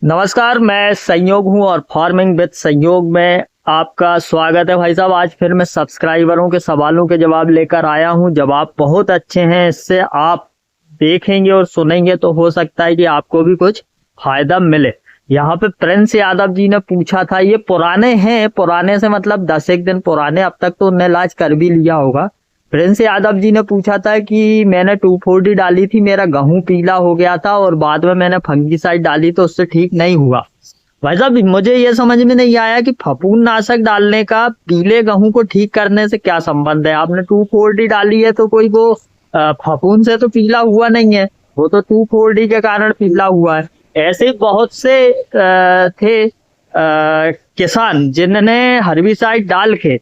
नमस्कार, मैं संयोग हूं और फार्मिंग विद संयोग में आपका स्वागत है। भाई साहब, आज फिर मैं सब्सक्राइबरों के सवालों के जवाब लेकर आया हूं। जवाब बहुत अच्छे हैं, इससे आप देखेंगे और सुनेंगे तो हो सकता है कि आपको भी कुछ फायदा मिले। यहाँ पे प्रिंस यादव जी ने पूछा था, ये पुराने हैं, पुराने से मतलब 10 एक दिन पुराने, अब तक तो उन्हें इलाज कर भी लिया होगा। प्रिंस यादव जी ने पूछा था कि मैंने 2,4-D डाली थी, मेरा गेहूं पीला हो गया था और बाद में मैंने फंगीसाइड डाली तो उससे ठीक नहीं हुआ। भाई साहब, मुझे ये समझ में नहीं आया कि फफूंदनाशक डालने का पीले गेहूं को ठीक करने से क्या संबंध है। आपने 2,4-D डाली है तो कोई वो फफूंद से तो पीला हुआ नहीं है, वो तो 2,4-D के कारण पीला हुआ है। ऐसे बहुत से थे किसान जिन्होंने हर्बिसाइड डाल के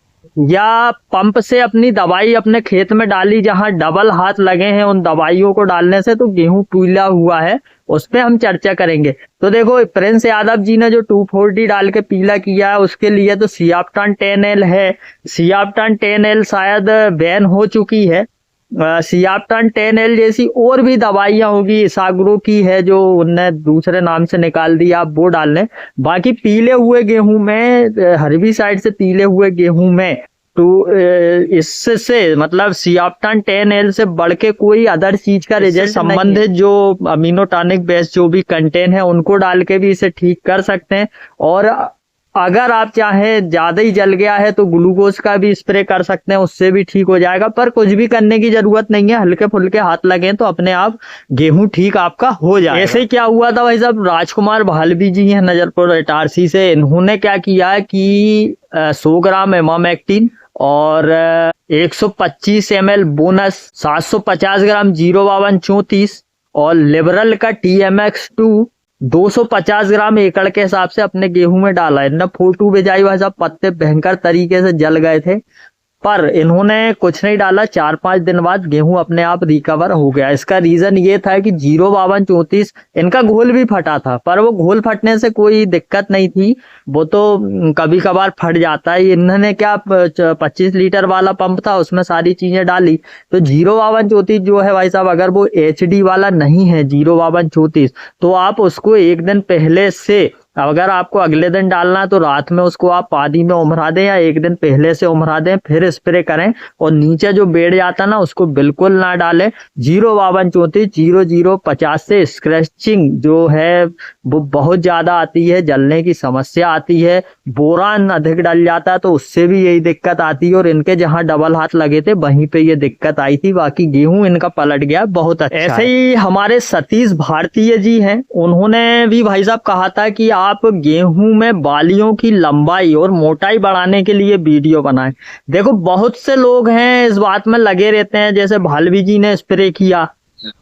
या पंप से अपनी दवाई अपने खेत में डाली, जहां डबल हाथ लगे हैं उन दवाइयों को डालने से तो गेहूं पीला हुआ है, उस पे हम चर्चा करेंगे। तो देखो, प्रिंस यादव जी ने जो 2,4-D डाल के पीला किया है उसके लिए तो सियाफ्टान 10L है। सियाफ्टान 10L शायद बैन हो चुकी है। सियाफ्टान 10L जैसी और भी दवाइयां होगी, इसाग्रो की है जो उनने दूसरे नाम से निकाल दिया, आप वो डाल लें। बाकी पीले हुए गेहूं में, हर्बिसाइड से पीले हुए गेहूं में तो इससे मतलब सियाफ्टान 10L से बढ़ के कोई अदर चीज का रिजल्ट संबंधित जो अमीनोटॉनिक बेस जो भी कंटेन है उनको डाल के भी इसे ठीक कर सकते हैं। और अगर आप चाहें ज्यादा ही जल गया है तो ग्लूकोज का भी स्प्रे कर सकते हैं, उससे भी ठीक हो जाएगा। पर कुछ भी करने की जरूरत नहीं है, हल्के फुल्के हाथ लगे तो अपने आप गेहूं ठीक आपका हो जाएगा। ऐसे क्या हुआ था भाई साहब, राजकुमार भालवी जी हैं नजरपुर इटारसी से, इन्होंने क्या किया कि 100 ग्राम इमामेक्टिन और 125 ml बोनस, 750 ग्राम 05234 और लिबरल का TMX2 250 ग्राम एकड़ के हिसाब से अपने गेहूं में डाला। इन्होंने फोटो भेजाई, भाई साहब पत्ते भयंकर तरीके से जल गए थे, पर इन्होंने कुछ नहीं डाला। 4-5 दिन बाद गेहूं अपने आप रिकवर हो गया। इसका रीजन ये था कि 05234 इनका घोल भी फटा था, पर वो घोल फटने से कोई दिक्कत नहीं थी, वो तो कभी कभार फट जाता है। इन्होंने क्या 25 लीटर वाला पंप था, उसमें सारी चीजें डाली तो 05234 जो है भाई साहब, अगर वो HD वाला नहीं है 05234 तो आप उसको एक दिन पहले से, अगर आपको अगले दिन डालना है तो रात में उसको आप पानी में उमरा दें या एक दिन पहले से उमरा दें, फिर स्प्रे करें। और नीचे जो बेड़ जाता ना उसको बिल्कुल ना डालें। 05234 0050 से स्क्रैचिंग जो है वो बहुत ज्यादा आती है, जलने की समस्या आती है। बोरान अधिक डल जाता है तो उससे भी यही दिक्कत आती है, और इनके जहां डबल हाथ लगे थे वहीं पे ये दिक्कत आई थी। बाकी गेहूं इनका पलट गया, बहुत अच्छा। ऐसे ही हमारे सतीश भारतीय जी हैं, उन्होंने भी भाई साहब कहा था कि आप गेहूं में बालियों की लंबाई और मोटाई बढ़ाने के लिए वीडियो बनाएं। देखो, बहुत से लोग हैं इस बात में लगे रहते हैं, जैसे भालवी जी ने स्प्रे किया,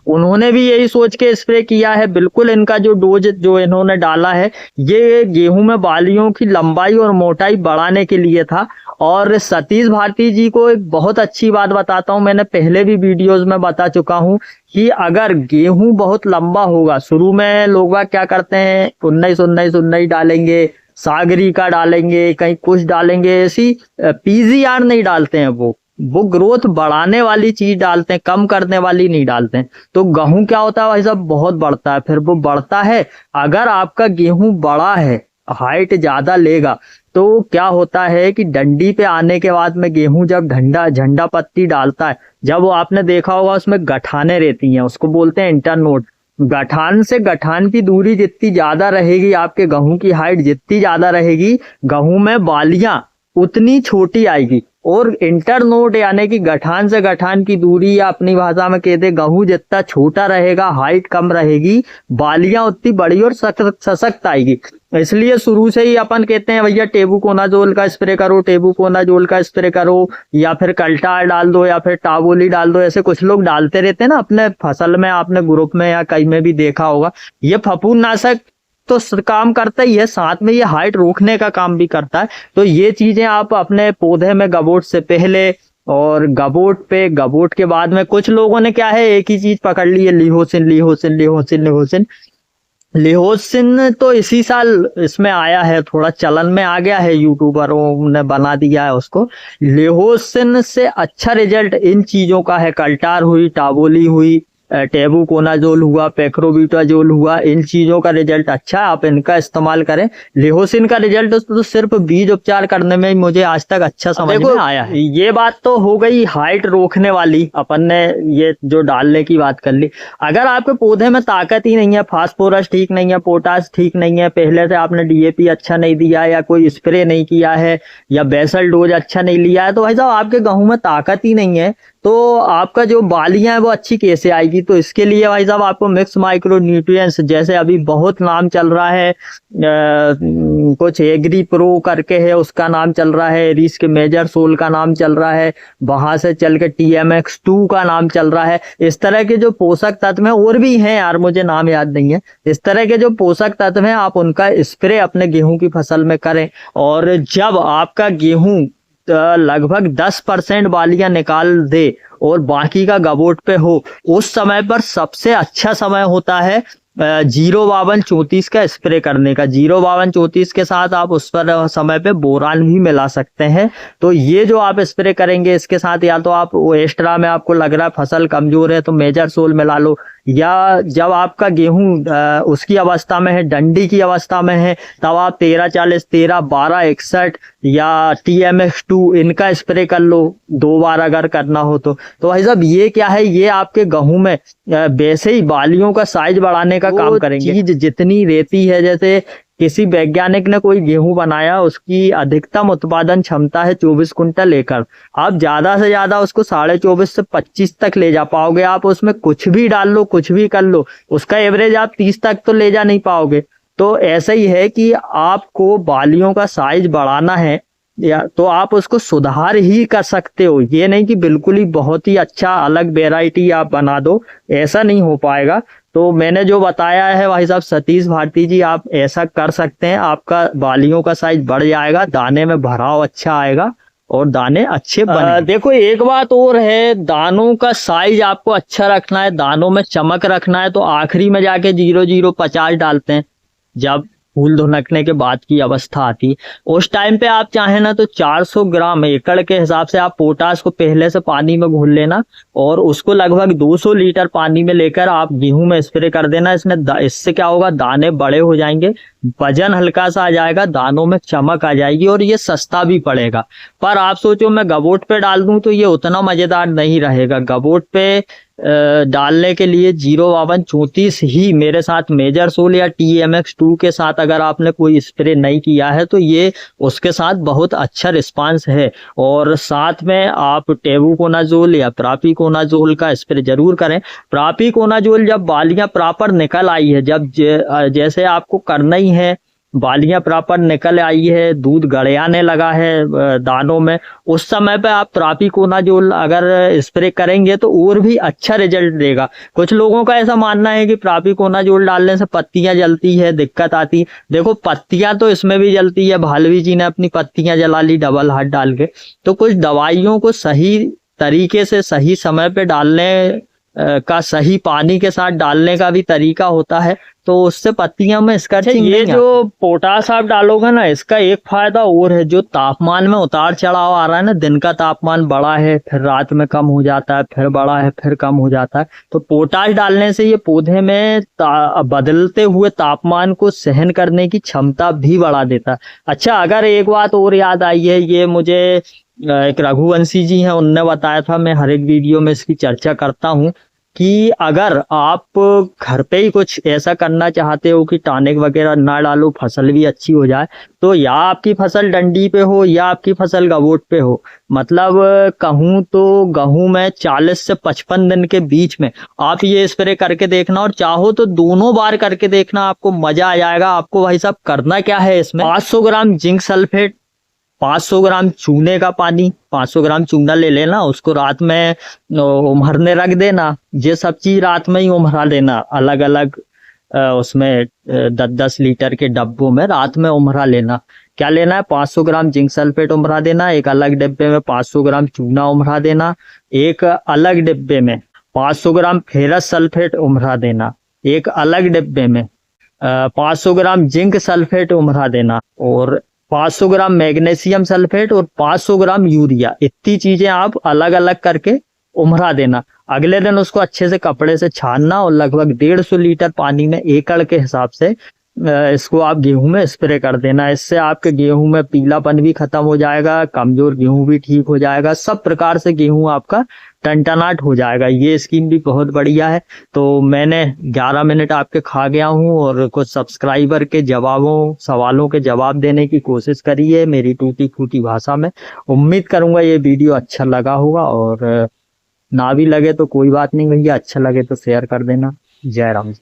उन्होंने भी यही सोच के स्प्रे किया है। बिल्कुल इनका जो डोज जो इन्होंने डाला है ये गेहूं में बालियों की लंबाई और मोटाई बढ़ाने के लिए था। और सतीश भारती जी को एक बहुत अच्छी बात बताता हूं, मैंने पहले भी वीडियोस में बता चुका हूं कि अगर गेहूं बहुत लंबा होगा, शुरू में लोग क्या करते हैं 19 डालेंगे, सागरी का डालेंगे, कहीं कुछ डालेंगे, ऐसी PGR नहीं डालते हैं, वो ग्रोथ बढ़ाने वाली चीज डालते हैं, कम करने वाली नहीं डालते हैं। तो गेहूं क्या होता है भाई साहब, बहुत बढ़ता है। फिर वो बढ़ता है, अगर आपका गेहूं बड़ा है, हाइट ज्यादा लेगा, तो क्या होता है कि डंडी पे आने के बाद में गेहूं जब झंडा पत्ती डालता है, जब वो आपने देखा होगा उसमें गठाने रहती हैं, उसको बोलते हैं इंटरनोड। गठान से गठान की दूरी जितनी ज्यादा रहेगी, आपके गेहूं की हाइट जितनी ज्यादा रहेगी, गेहूं में बालियां उतनी छोटी आएगी। और इंटरनोड यानी कि गठान से गठान की दूरी, या अपनी भाषा में कहते गेहूं जितना छोटा रहेगा, हाइट कम रहेगी, बालियां उतनी बड़ी और सशक्त आएगी। इसलिए शुरू से ही अपन कहते हैं भैया टेबुकोनाजोल का स्प्रे करो, टेबुकोनाजोल का स्प्रे करो, या फिर कल्टार डाल दो, या फिर टावोली डाल दो। ऐसे कुछ लोग डालते रहते हैं ना अपने फसल में, आपने ग्रुप में या कहीं में भी देखा होगा। ये फफूंदनाशक तो काम करता ही है, साथ में ये हाइट रोकने का काम भी करता है। तो ये चीजें आप अपने पौधे में गबोट से पहले और गबोट के बाद में, कुछ लोगों ने क्या है एक ही चीज पकड़ ली है, लिहोसिन तो इसी साल इसमें आया है, थोड़ा चलन में आ गया है, यूट्यूबरों ने बना दिया है उसको। लिहोसिन से अच्छा रिजल्ट इन चीजों का है, कल्टार हुई, टावोली हुई, टेबुकोनाजोल हुआ, पेक्रोबिटाजोल हुआ, इन चीजों का रिजल्ट अच्छा है, आप इनका इस्तेमाल करें। लिहोसिन का रिजल्ट तो सिर्फ बीज उपचार करने में ही मुझे आज तक अच्छा समझ में आया है। ये बात तो हो गई हाइट रोकने वाली, अपन ने ये जो डालने की बात कर ली। अगर आपके पौधे में ताकत ही नहीं है, फास्फोरस ठीक नहीं है, पोटास ठीक नहीं है, पहले से आपने डीएपी अच्छा नहीं दिया या कोई स्प्रे नहीं किया है या बेसल डोज अच्छा नहीं लिया है, तो भाई साहब आपके गेहूं में ताकत ही नहीं है, तो आपका जो बालियां है वो अच्छी कैसे आएगी। तो इसके लिए भाई साहब आपको मिक्स माइक्रो न्यूट्रिएंट्स, जैसे अभी बहुत नाम चल रहा है, कुछ एग्री प्रो करके है उसका नाम चल रहा है, रिस्क मेजर सोल का नाम चल रहा है, वहां से चल के TMX2 का नाम चल रहा है। इस तरह के जो पोषक तत्व हैं, और भी हैं यार मुझे नाम याद नहीं है, इस तरह के जो पोषक तत्व हैं आप उनका स्प्रे अपने गेहूं की फसल में करें। और जब आपका गेहूं लगभग 10% बालियां निकाल दे और बाकी का गबोट पे हो, उस समय पर सबसे अच्छा समय होता है 05234 का स्प्रे करने का। 05234 के साथ आप उस पर समय पे बोरान भी मिला सकते हैं। तो ये जो आप स्प्रे करेंगे इसके साथ, या तो आप एक्स्ट्रा में आपको लग रहा है फसल कमजोर है तो मेजर सोल मिला लो, या जब आपका गेहूं उसकी अवस्था में है, डंडी की अवस्था में है, तब आप 1340, 131261 या TMX2 इनका स्प्रे कर लो 2 बार अगर करना हो तो। भाई साहब ये क्या है, ये आपके गेहूं में वैसे ही बालियों का साइज बढ़ाने का काम करेंगे। चीज जितनी रहती है, जैसे किसी वैज्ञानिक ने कोई गेहूं बनाया, उसकी अधिकतम उत्पादन क्षमता है 24 कुंटल एकड़, आप ज्यादा से ज्यादा उसको 24.5 से 25 तक ले जा पाओगे। आप उसमें कुछ भी डाल लो, कुछ भी कर लो, उसका एवरेज आप 30 तक तो ले जा नहीं पाओगे। तो ऐसा ही है कि आपको बालियों का साइज बढ़ाना है या तो आप उसको सुधार ही कर सकते हो, ये नहीं कि बिल्कुल ही बहुत ही अच्छा अलग वेराइटी आप बना दो, ऐसा नहीं हो पाएगा। तो मैंने जो बताया है भाई साहब सतीश भारती जी, आप ऐसा कर सकते हैं, आपका बालियों का साइज बढ़ जाएगा, दाने में भराव अच्छा आएगा और दाने अच्छे बने। देखो एक बात और है, दानों का साइज आपको अच्छा रखना है, दानों में चमक रखना है, तो आखिरी में जाके 0050 डालते हैं जब फूल धुनकने के बाद की अवस्था आती। उस टाइम पे आप चाहें ना तो 400 ग्राम एकड़ के हिसाब से आप पोटास को पहले से पानी में घोल लेना और उसको लगभग 200 लीटर पानी में लेकर आप गेहूं में स्प्रे कर देना। इससे क्या होगा, दाने बड़े हो जाएंगे, वजन हल्का सा आ जाएगा, दानों में चमक आ जाएगी और ये सस्ता भी पड़ेगा। पर आप सोचो मैं गबोट पे डाल दूं तो ये उतना मजेदार नहीं रहेगा। गबोट पे डालने के लिए 05234 ही मेरे साथ मेजर सोल या TMX2 के साथ अगर आपने कोई स्प्रे नहीं किया है तो ये उसके साथ बहुत अच्छा रिस्पांस है। और साथ में आप टेबुकोनाजोल या प्रापिकोनाजोल का स्प्रे जरूर करें। प्रापिकोनाजोल जब बालियां प्रॉपर निकल आई है, जब जैसे आपको करना ही है, बालियां प्रॉपर निकल आई है, दूध गड़ियाने लगा है दानों में, उस समय पे आप प्रापिकोनाजोल अगर स्प्रे करेंगे तो और भी अच्छा रिजल्ट देगा। कुछ लोगों का ऐसा मानना है कि प्रापिकोनाजोल डालने से पत्तियां जलती है, दिक्कत आती। देखो पत्तियां तो इसमें भी जलती है, भालवी जी ने अपनी पत्तियां जला ली डबल हाथ डाल के। तो कुछ दवाइयों को सही तरीके से सही समय पे डालने का, सही पानी के साथ डालने का भी तरीका होता है, तो उससे पत्तियां में स्कर्चिंग। ये जो पोटास आप डालोगे ना, इसका एक फायदा और है, जो तापमान में उतार चढ़ाव आ रहा है ना, दिन का तापमान बढ़ा है फिर रात में कम हो जाता है, फिर बढ़ा है फिर कम हो जाता है, तो पोटास डालने से ये पौधे में बदलते हुए तापमान को सहन करने की क्षमता भी बढ़ा देता है। अच्छा, अगर एक बात और याद आई है, ये मुझे एक रघुवंशी जी हैं उनने बताया था, मैं हर एक वीडियो में इसकी चर्चा करता हूँ कि अगर आप घर पे ही कुछ ऐसा करना चाहते हो कि टॉनिक वगैरह ना डालो, फसल भी अच्छी हो जाए, तो या आपकी फसल डंडी पे हो या आपकी फसल गबोट पे हो, मतलब कहूँ तो गेहूं में 40 से 55 दिन के बीच में आप ये स्प्रे करके देखना, और चाहो तो दोनों बार करके देखना, आपको मजा आ जाएगा। आपको भाई साहब करना क्या है, इसमें 500 ग्राम जिंक सल्फेट, 500 ग्राम चूने का पानी, 500 ग्राम चूना ले लेना, उसको रात में उमरने रख देना। ये सब चीज रात में ही उमरा लेना, अलग अलग उसमें 10-10 लीटर के डब्बों में रात में उमरा लेना। क्या लेना है, 500 ग्राम जिंक सल्फेट उमरा देना, एक अलग डिब्बे में 500 ग्राम चूना उमरा देना, एक अलग डिब्बे में 500 ग्राम फेरस सल्फेट उमरा देना, एक अलग डिब्बे में 500 ग्राम जिंक सल्फेट उमरा देना, और 500 ग्राम मैग्नीशियम सल्फेट और 500 ग्राम यूरिया। इतनी चीजें आप अलग अलग करके उमरा देना। अगले दिन उसको अच्छे से कपड़े से छानना और लगभग 150 लीटर पानी में एकड़ के हिसाब से इसको आप गेहूं में स्प्रे कर देना। इससे आपके गेहूं में पीलापन भी खत्म हो जाएगा, कमजोर गेहूं भी ठीक हो जाएगा, सब प्रकार से गेहूं आपका टनटनाट हो जाएगा। ये स्कीम भी बहुत बढ़िया है। तो मैंने 11 मिनट आपके खा गया हूं और कुछ सब्सक्राइबर के सवालों के जवाब देने की कोशिश करी है मेरी टूटी फूटी भाषा में। उम्मीद करूंगा ये वीडियो अच्छा लगा होगा, और ना भी लगे तो कोई बात नहीं भैया, अच्छा लगे तो शेयर कर देना। जय राम जी।